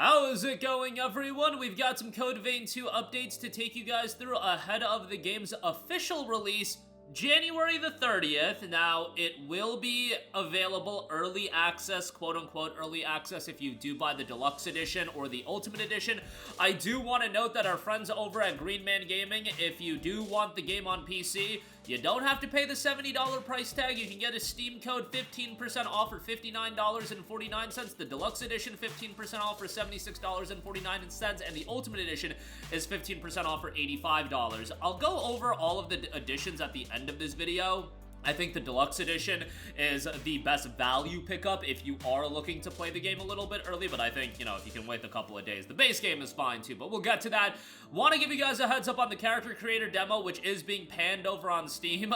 How is it going, everyone? We've got some Code Vein 2 updates to take you guys through ahead of the game's official release, January the 30th. Now, it will be available early access, quote-unquote early access, if you do buy the Deluxe Edition or the Ultimate Edition. I do want to note that our friends over at Green Man Gaming, if you do want the game on PC, you don't have to pay the $70 price tag. You can get a Steam code 15% off for $59.49. The Deluxe Edition, 15% off for $76.49. And the Ultimate Edition is 15% off for $85. I'll go over all of the editions at the end of this video. I think the Deluxe Edition is the best value pickup if you are looking to play the game a little bit early, but I think, you know, if you can wait a couple of days, the base game is fine too, but we'll get to that. Want to give you guys a heads up on the character creator demo, which is being panned over on Steam.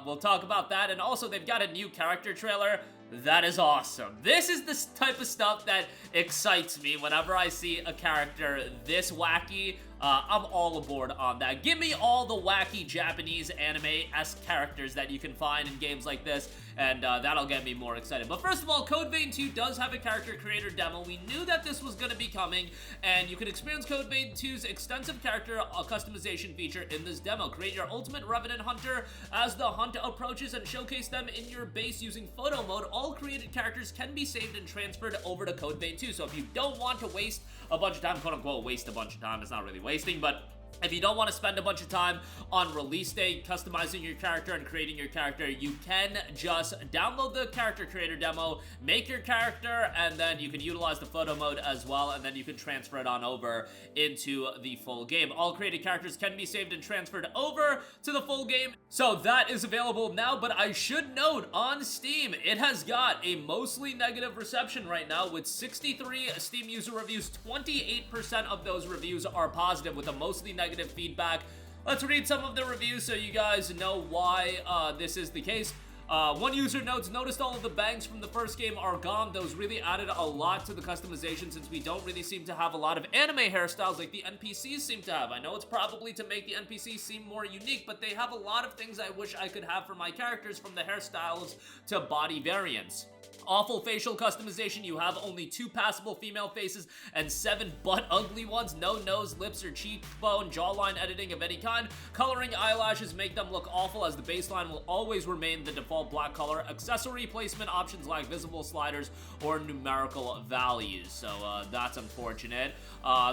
We'll talk about that, and also they've got a new character trailer. That is awesome. This is the type of stuff that excites me whenever I see a character this wacky. I'm all aboard on that. Give me all the wacky Japanese anime-esque characters that you can find in games like this, and that'll get me more excited. But first of all, Code Vein 2 does have a character creator demo. We knew that this was going to be coming, and you can experience Code Vein 2's extensive character customization feature in this demo. Create your ultimate Revenant Hunter as the hunt approaches and showcase them in your base using photo mode. All created characters can be saved and transferred over to Code Vein 2. So if you don't want to waste a bunch of time, quote-unquote waste a bunch of time, it's not really wasting, but if you don't want to spend a bunch of time on release day customizing your character and creating your character, you can just download the character creator demo, make your character, and then you can utilize the photo mode as well, and then you can transfer it on over into the full game. All created characters can be saved and transferred over to the full game, so that is available now. But I should note, on Steam, it has got a mostly negative reception right now with 63 Steam user reviews. 28% of those reviews are positive with a mostly negative feedback. Let's read some of the reviews so you guys know why this is the case. One user noticed all of the bangs from the first game are gone. Those really added a lot to the customization since we don't really seem to have a lot of anime hairstyles like the NPCs seem to have. I know it's probably to make the NPCs seem more unique, but they have a lot of things I wish I could have for my characters, from the hairstyles to body variants. Awful facial customization. You have only 2 passable female faces and 7 butt ugly ones. No nose, lips, or cheekbone, jawline editing of any kind. Coloring eyelashes make them look awful, as the baseline will always remain the default black color. Accessory placement options like visible sliders or numerical values. So that's unfortunate.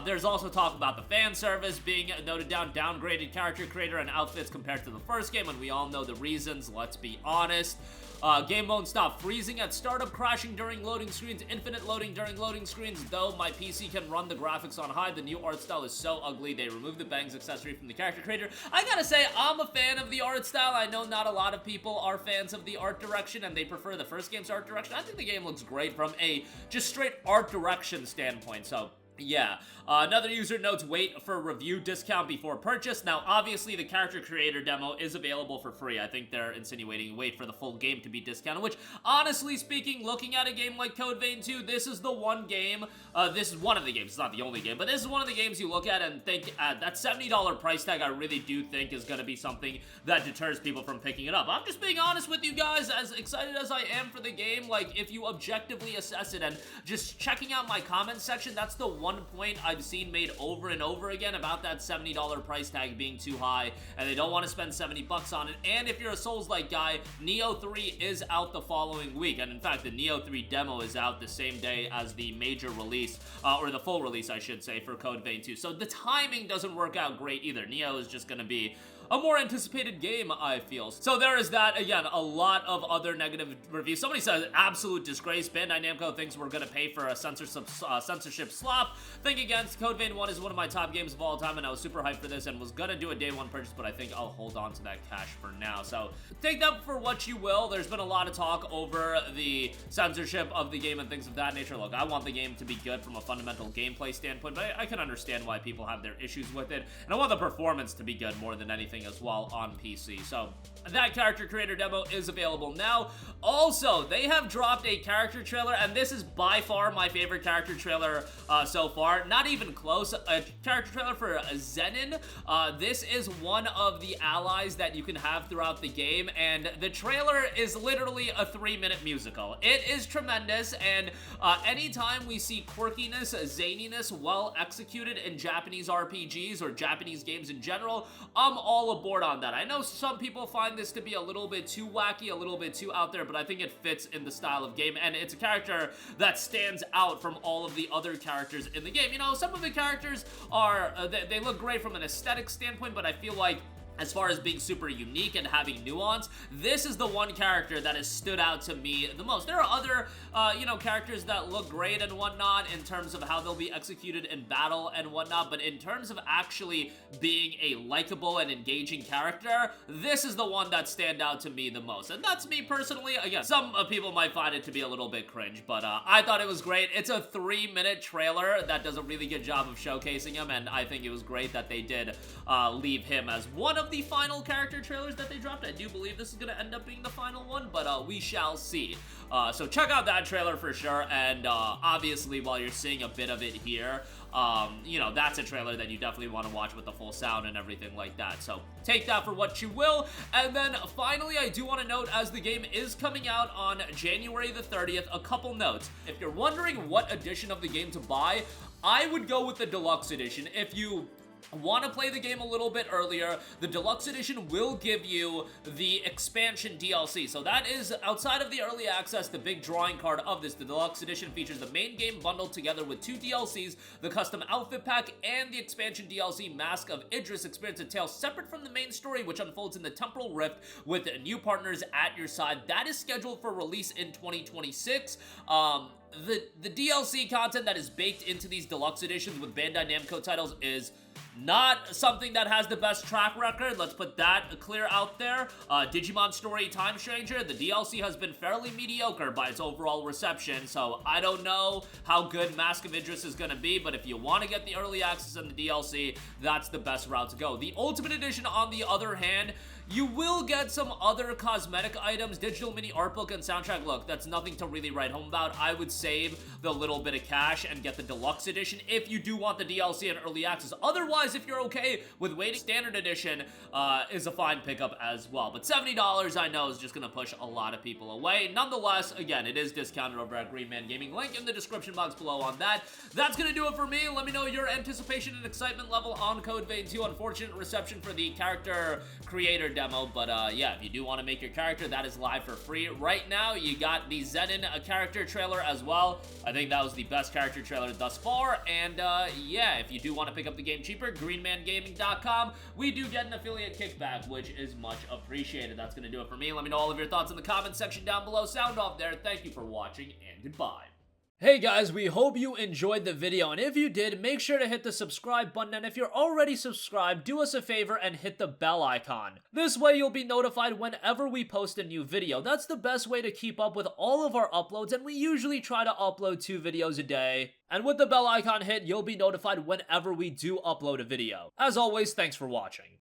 There's also talk about the fan service being noted down. Downgraded character creator and outfits compared to the first game, and we all know the reasons, let's be honest. Game won't stop freezing at startup, crashing during loading screens, infinite loading during loading screens. Though my PC can run the graphics on high, the new art style is so ugly. They removed the bangs accessory from the character creator. I gotta say, I'm a fan of the art style. I know not a lot of people are fans of the art direction and they prefer the first game's art direction. I think the game looks great from a just straight art direction standpoint, so yeah. Another user notes wait for review discount before purchase. Now, obviously, the character creator demo is available for free. I think they're insinuating wait for the full game to be discounted, which, honestly speaking, looking at a game like Code Vein 2, this is the one game, this is one of the games, it's not the only game, but this is one of the games you look at and think, that $70 price tag, I really do think is going to be something that deters people from picking it up. I'm just being honest with you guys, as excited as I am for the game. Like, if you objectively assess it and just checking out my comment section, that's the one point I've seen made over and over again about that $70 price tag being too high, and they don't want to spend 70 bucks on it. And if you're a Souls-like guy, Nioh 3 is out the following week, and in fact, the Nioh 3 demo is out the same day as the major release, or the full release, I should say, for Code Vein 2. So the timing doesn't work out great either. Nioh is just going to be a more anticipated game, I feel. So there is that. Again, a lot of other negative reviews. Somebody says, absolute disgrace. Bandai Namco thinks we're gonna pay for a censorship slop. Think against. Code Vein 1 is one of my top games of all time, and I was super hyped for this and was gonna do a day 1 purchase, but I think I'll hold on to that cash for now. So take that for what you will. There's been a lot of talk over the censorship of the game and things of that nature. Look, I want the game to be good from a fundamental gameplay standpoint, but I can understand why people have their issues with it, and I want the performance to be good more than anything understanding as well on PC. So that character creator demo is available now. Also, they have dropped a character trailer, and this is by far my favorite character trailer so far. Not even close. A character trailer for Zenon. This is one of the allies that you can have throughout the game, and the trailer is literally a 3-minute musical. It is tremendous, and anytime we see quirkiness, zaniness well executed in Japanese RPGs or Japanese games in general, I'm all aboard on that. I know some people find this to be a little bit too wacky, a little bit too out there, but I think it fits in the style of game, and it's a character that stands out from all of the other characters in the game. You know, some of the characters are, they look great from an aesthetic standpoint, but I feel like as far as being super unique and having nuance, this is the one character that has stood out to me the most. There are other, you know, characters that look great and whatnot in terms of how they'll be executed in battle and whatnot, but in terms of actually being a likable and engaging character, this is the one that stand out to me the most. And that's me personally. Again, some people might find it to be a little bit cringe, but I thought it was great. It's a 3-minute trailer that does a really good job of showcasing him, and I think it was great that they did leave him as one of the final character trailers that they dropped. I do believe this is going to end up being the final one, but we shall see. So check out that trailer for sure, and obviously while you're seeing a bit of it here, you know, that's a trailer that you definitely want to watch with the full sound and everything like that. So take that for what you will. And then finally, I do want to note, as the game is coming out on January the 30th, a couple notes. If you're wondering what edition of the game to buy, I would go with the deluxe edition. If you want to play the game a little bit earlier, the deluxe edition will give you the expansion DLC. So that is, outside of the early access, the big drawing card of this. The deluxe edition features the main game bundled together with 2 DLCs, the custom outfit pack, and the expansion DLC Mask of Idris. Experience a tale separate from the main story, which unfolds in the Temporal Rift with new partners at your side. That is scheduled for release in 2026. The DLC content that is baked into these deluxe editions with Bandai Namco titles is not something that has the best track record. Let's put that clear out there. Digimon Story Time Stranger, the DLC has been fairly mediocre by its overall reception, so I don't know how good Mask of Idris is going to be, but if you want to get the early access and the DLC, that's the best route to go. The Ultimate Edition, on the other hand, you will get some other cosmetic items, digital mini art book, and soundtrack. Look, that's nothing to really write home about. I would save the little bit of cash and get the deluxe edition if you do want the DLC and early access. Otherwise, if you're okay with waiting, standard edition is a fine pickup as well. But $70, I know, is just going to push a lot of people away. Nonetheless, again, it is discounted over at Green Man Gaming. Link in the description box below on that. That's going to do it for me. Let me know your anticipation and excitement level on Code Vein 2. Unfortunate reception for the character creator demo, but yeah, if you do want to make your character, that is live for free right now. You got the Zenon character trailer as well. I think that was the best character trailer thus far, and yeah, if you do want to pick up the game cheaper, greenmangaming.com, we do get an affiliate kickback, which is much appreciated. That's going to do it for me. Let me know all of your thoughts in the comment section down below. Sound off there. Thank you for watching, and goodbye. Hey guys, we hope you enjoyed the video, and if you did, make sure to hit the subscribe button, and if you're already subscribed, do us a favor and hit the bell icon. This way you'll be notified whenever we post a new video. That's the best way to keep up with all of our uploads, and we usually try to upload 2 videos a day. And with the bell icon hit, you'll be notified whenever we do upload a video. As always, thanks for watching.